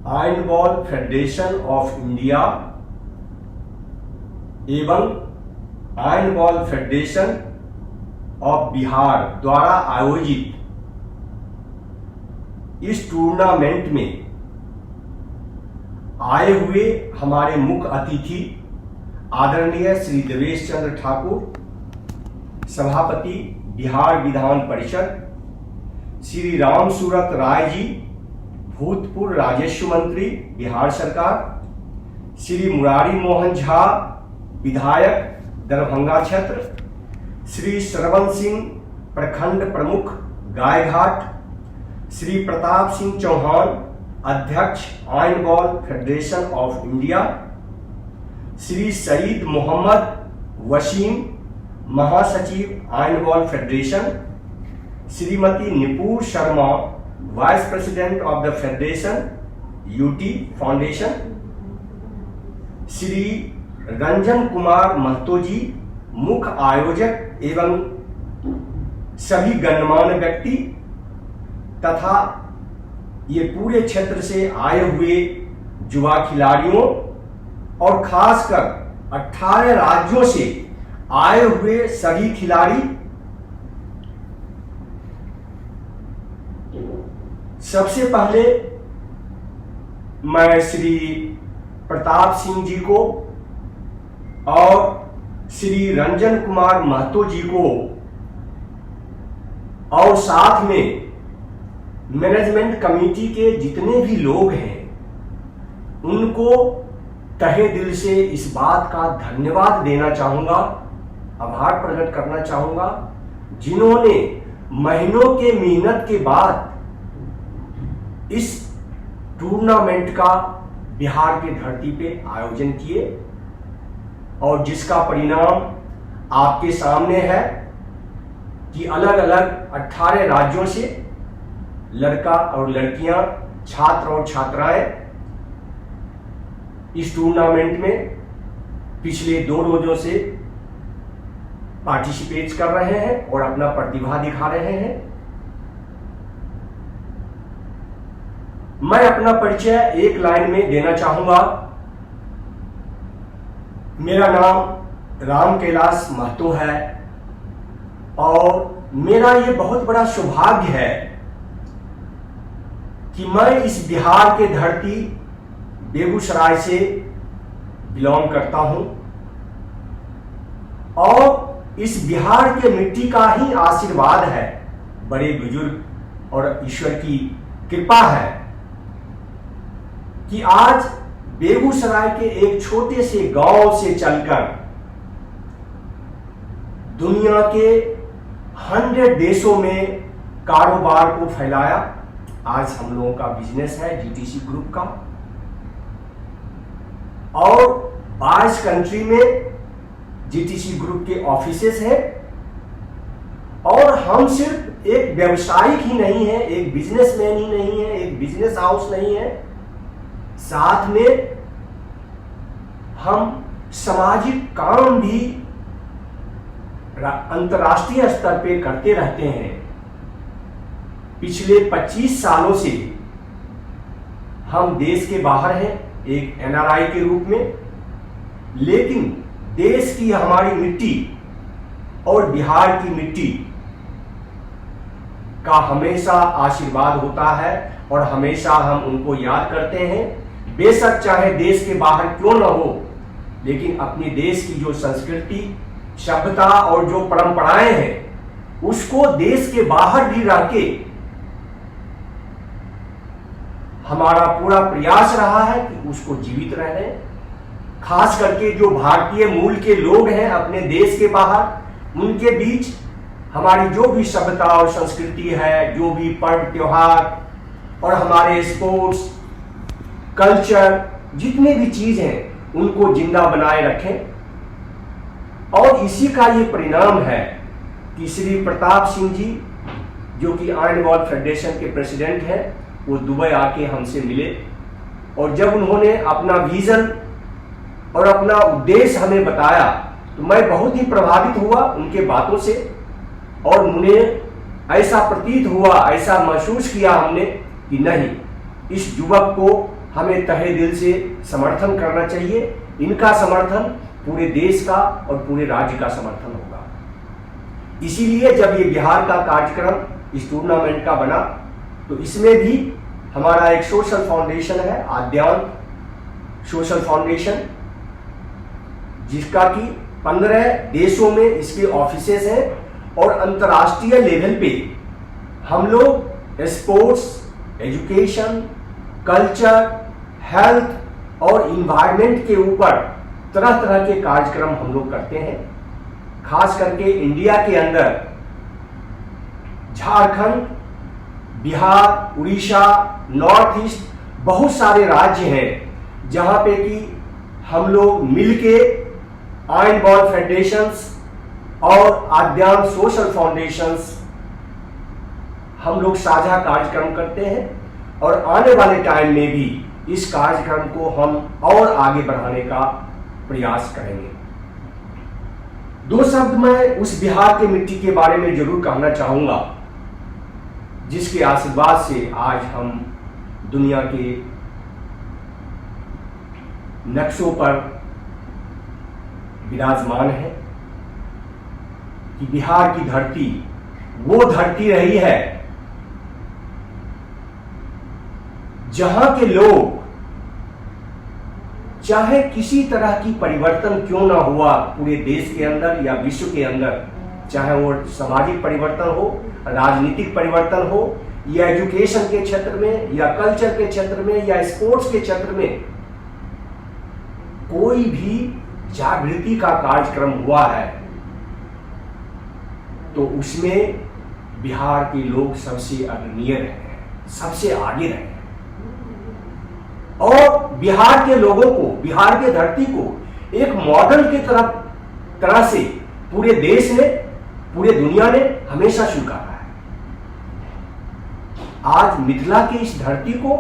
Iron ball federation of India एवं iron ball federation of Bihar द्वारा आयोजित इस टूर्नामेंट में आए हुए हमारे मुख्य अतिथि आदरणीय श्री देवेश चंद्र ठाकुर, सभापति बिहार विधान परिषद, श्री राम सूरत राय जी, भूतपूर्व राजस्व मंत्री बिहार सरकार, श्री मुरारी मोहन झा, विधायक दरभंगा क्षेत्र, श्री श्रवण सिंह, प्रखंड प्रमुख गायघाट, श्री प्रताप सिंह चौहान, अध्यक्ष iron ball federation of India, Shri Saeed Mohammad Wasim, महासचिव iron ball federation, Shrimati Nipur Sharma, vice president of the federation UT foundation, Shri Ranjan Kumar Mahato ji, मुख्य आयोजक एवं सभी गणमान्य व्यक्ति तथा ये पूरे क्षेत्र से आए हुए युवा खिलाड़ियों और खासकर 18 राज्यों से आए हुए सभी खिलाड़ी, सबसे पहले मैं श्री प्रताप सिंह जी को और श्री रंजन कुमार महतो जी को और साथ में मैनेजमेंट कमेटी के जितने भी लोग हैं उनको तहे दिल से इस बात का धन्यवाद देना चाहूंगा, आभार प्रकट करना चाहूंगा, जिन्होंने महीनों के मेहनत के बाद इस टूर्नामेंट का बिहार की धरती पे आयोजन किए और जिसका परिणाम आपके सामने है कि अलग अलग 18 राज्यों से लड़का और लड़कियां, छात्र और छात्राएं इस टूर्नामेंट में पिछले 2 रोजों से पार्टिसिपेट कर रहे हैं और अपना प्रतिभा दिखा रहे हैं। मैं अपना परिचय एक लाइन में देना चाहूंगा। मेरा नाम राम कैलाश महतो है और मेरा ये बहुत बड़ा सौभाग्य है कि मैं इस बिहार के धरती बेगूसराय से बिलोंग करता हूं और इस बिहार के मिट्टी का ही आशीर्वाद है, बड़े बुजुर्ग और ईश्वर की कृपा है कि आज बेगूसराय के एक छोटे से गांव से चलकर दुनिया के 100 देशों में कारोबार को फैलाया। आज हम लोगों का बिजनेस है जीटीसी ग्रुप का और 22 कंट्री में जीटीसी ग्रुप के ऑफिसेस है और हम सिर्फ एक व्यवसायिक ही नहीं है, एक बिजनेसमैन ही नहीं है, एक बिजनेस हाउस नहीं है, साथ में हम सामाजिक काम भी अंतर्राष्ट्रीय स्तर पे करते रहते हैं। पिछले 25 सालों से हम देश के बाहर हैं एक एनआरआई के रूप में, लेकिन देश की हमारी मिट्टी और बिहार की मिट्टी का हमेशा आशीर्वाद होता है और हमेशा हम उनको याद करते हैं। बेशक चाहे देश के बाहर क्यों न हो, लेकिन अपने देश की जो संस्कृति, सभ्यता और जो परंपराएं हैं उसको देश के बाहर भी रह के हमारा पूरा प्रयास रहा है कि उसको जीवित रहने। खास करके जो भारतीय मूल के लोग हैं अपने देश के बाहर, उनके बीच हमारी जो भी सभ्यता और संस्कृति है, जो भी पर्व त्योहार और हमारे स्पोर्ट्स कल्चर, जितने भी चीज हैं उनको जिंदा बनाए रखें। और इसी का ये परिणाम है कि श्री प्रताप सिंह जी जो कि आयरन बॉल फेडरेशन के प्रेसिडेंट हैं, वो दुबई आके हमसे मिले और जब उन्होंने अपना विजन और अपना उद्देश्य हमें बताया तो मैं बहुत ही प्रभावित हुआ उनके बातों से और मुझे ऐसा प्रतीत हुआ, ऐसा महसूस किया हमने कि नहीं, इस युवक को हमें तहे दिल से समर्थन करना चाहिए। इनका समर्थन पूरे देश का और पूरे राज्य का समर्थन होगा। इसीलिए जब ये बिहार का कार्यक्रम इस टूर्नामेंट का बना तो इसमें भी हमारा एक सोशल फाउंडेशन है, आद्यांत सोशल फाउंडेशन, जिसका कि 15 देशों में इसके ऑफिसेस हैं और अंतर्राष्ट्रीय लेवल पे हम लोग स्पोर्ट्स, एजुकेशन, कल्चर, हेल्थ और इन्वायरमेंट के ऊपर तरह तरह के कार्यक्रम हम लोग करते हैं। खास करके इंडिया के अंदर झारखंड, बिहार, उड़ीसा, नॉर्थ ईस्ट बहुत सारे राज्य हैं जहां पे कि हम लोग मिलके आयन बॉल फेडरेशंस और आद्यांत सोशल फाउंडेशंस हम लोग साझा कार्यक्रम करते हैं और आने वाले टाइम में भी इस कार्यक्रम को हम और आगे बढ़ाने का प्रयास करेंगे। दो शब्द मैं उस बिहार की मिट्टी के बारे में जरूर कहना चाहूंगा जिसके आशीर्वाद से आज हम दुनिया के नक्शों पर विराजमान है। कि बिहार की धरती वो धरती रही है जहां के लोग चाहे किसी तरह की परिवर्तन क्यों ना हुआ पूरे देश के अंदर या विश्व के अंदर, चाहे वो सामाजिक परिवर्तन हो, राजनीतिक परिवर्तन हो, या एजुकेशन के क्षेत्र में, या कल्चर के क्षेत्र में, या स्पोर्ट्स के क्षेत्र में, कोई भी जागृति का कार्यक्रम हुआ है तो उसमें बिहार के लोग सबसे अग्रणीय रहे हैं, सबसे आगे रहे हैं। और बिहार के लोगों को, बिहार की धरती को एक मॉडल की तरह से पूरे देश ने, पूरे दुनिया ने हमेशा स्वीकारा है। आज मिथिला की इस धरती को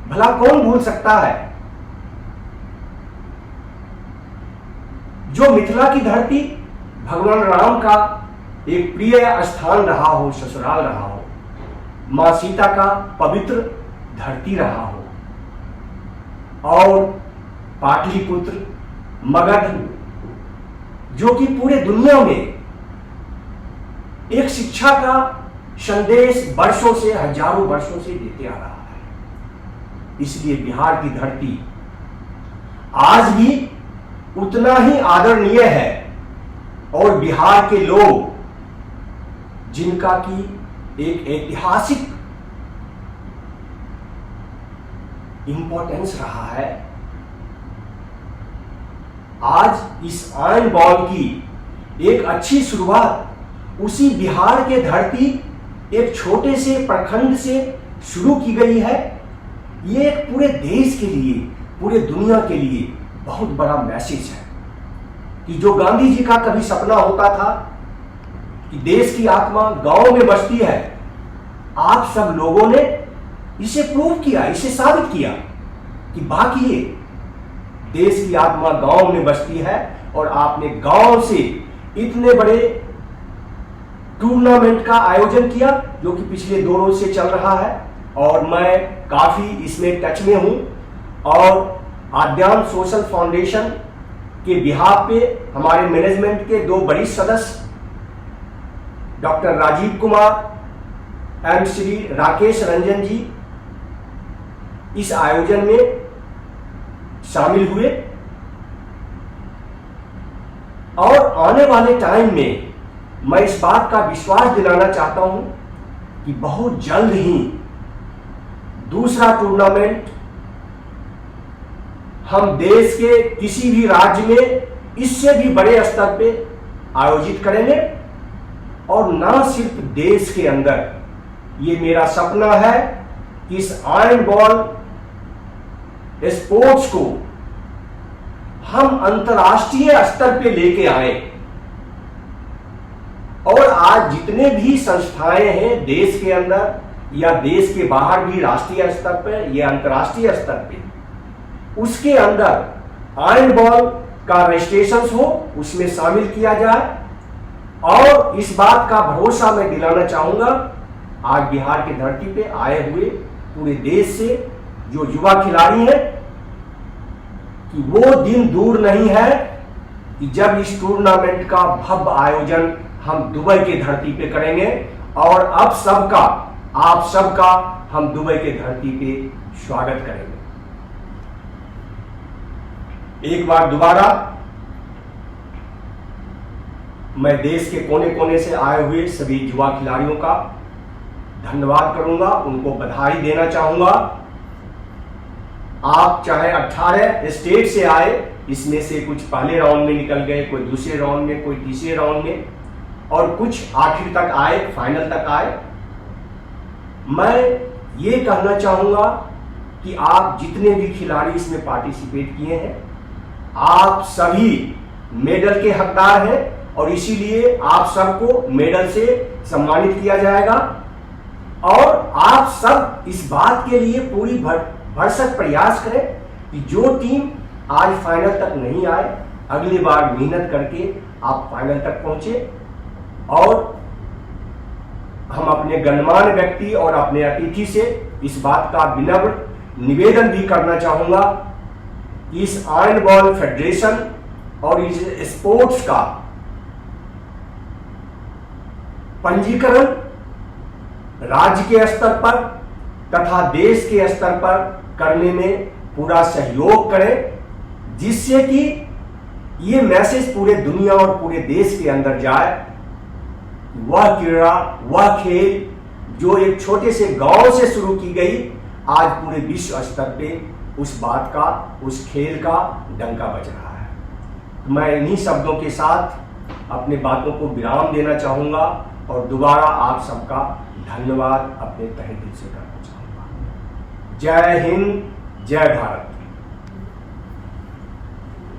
भला कौन भूल सकता है? जो मिथिला की धरती भगवान राम का एक प्रिय स्थान रहा हो, ससुराल रहा हो, मां सीता का पवित्र धरती रहा हो, और पाटलिपुत्र, मगध, जो कि पूरे दुनिया में एक शिक्षा का संदेश वर्षों से, हजारों वर्षों से देते आ रहा है। इसलिए बिहार की धरती आज भी उतना ही आदरणीय है और बिहार के लोग जिनका की एक ऐतिहासिक इंपॉर्टेंस रहा है, आज इस आयन बॉल की एक अच्छी शुरुआत उसी बिहार के धरती एक छोटे से प्रखंड से शुरू की गई है। ये एक पूरे देश के लिए, पूरे दुनिया के लिए बहुत बड़ा मैसेज है कि जो गांधी जी का कभी सपना होता था कि देश की आत्मा गांव में बसती है, आप सब लोगों ने इसे प्रूव किया, इसे साबित किया कि बाकी ये देश की आत्मा गांव में बसती है। और आपने गांव से इतने बड़े टूर्नामेंट का आयोजन किया जो कि पिछले 2 रोज से चल रहा है और मैं काफी इसमें टच में हूं। और आद्यांत सोशल फाउंडेशन के बिहाफ पे हमारे मैनेजमेंट के 2 वरिष्ठ सदस्य डॉक्टर राजीव कुमार एवं श्री राकेश रंजन जी इस आयोजन में शामिल हुए और आने वाले टाइम में मैं इस बात का विश्वास दिलाना चाहता हूं कि बहुत जल्द ही दूसरा टूर्नामेंट हम देश के किसी भी राज्य में इससे भी बड़े स्तर पे आयोजित करेंगे। और ना सिर्फ देश के अंदर, ये मेरा सपना है कि इस आयरन बॉल स्पोर्ट्स को हम अंतर्राष्ट्रीय स्तर पे लेके आए। और आज जितने भी संस्थाएं हैं देश के अंदर या देश के बाहर भी, राष्ट्रीय स्तर पे या अंतर्राष्ट्रीय स्तर पे, उसके अंदर आयरन बॉल का रजिस्ट्रेशन हो, उसमें शामिल किया जाए। और इस बात का भरोसा मैं दिलाना चाहूंगा, आज बिहार की धरती पे आए हुए पूरे देश से जो युवा खिलाड़ी हैं कि वो दिन दूर नहीं है कि जब इस टूर्नामेंट का भव्य आयोजन हम दुबई की धरती पे करेंगे और अब सबका, आप सबका हम दुबई के धरती पे स्वागत करेंगे। एक बार दोबारा मैं देश के कोने कोने से आए हुए सभी युवा खिलाड़ियों का धन्यवाद करूंगा, उनको बधाई देना चाहूंगा। आप चाहे 18 स्टेट से आए, इसमें से कुछ पहले राउंड में निकल गए, कोई दूसरे राउंड में, कोई तीसरे राउंड में, और कुछ आखिर तक आए, फाइनल तक आए। मैं ये कहना चाहूंगा कि आप जितने भी खिलाड़ी इसमें पार्टिसिपेट किए हैं, आप सभी मेडल के हकदार हैं और इसीलिए आप सबको मेडल से सम्मानित किया जाएगा। और आप सब इस बात के लिए पूरी भरसक प्रयास करें कि जो टीम आज फाइनल तक नहीं आए, अगली बार मेहनत करके आप फाइनल तक पहुंचे। और हम अपने गणमान्य व्यक्ति और अपने अतिथि से इस बात का विनम्र निवेदन भी करना चाहूंगा कि इस आयरन बॉल फेडरेशन और इस स्पोर्ट्स का पंजीकरण राज्य के स्तर पर तथा देश के स्तर पर करने में पूरा सहयोग करें, जिससे कि ये मैसेज पूरे दुनिया और पूरे देश के अंदर जाए। वह क्रीड़ा, वह खेल जो एक छोटे से गांव से शुरू की गई, आज पूरे विश्व स्तर पे उस बात का, उस खेल का डंका बज रहा है। मैं इन्हीं शब्दों के साथ अपने बातों को विराम देना चाहूंगा और दोबारा आप सबका धन्यवाद अपने तहे दिल से करना चाहूंगा। जय हिंद, जय भारत।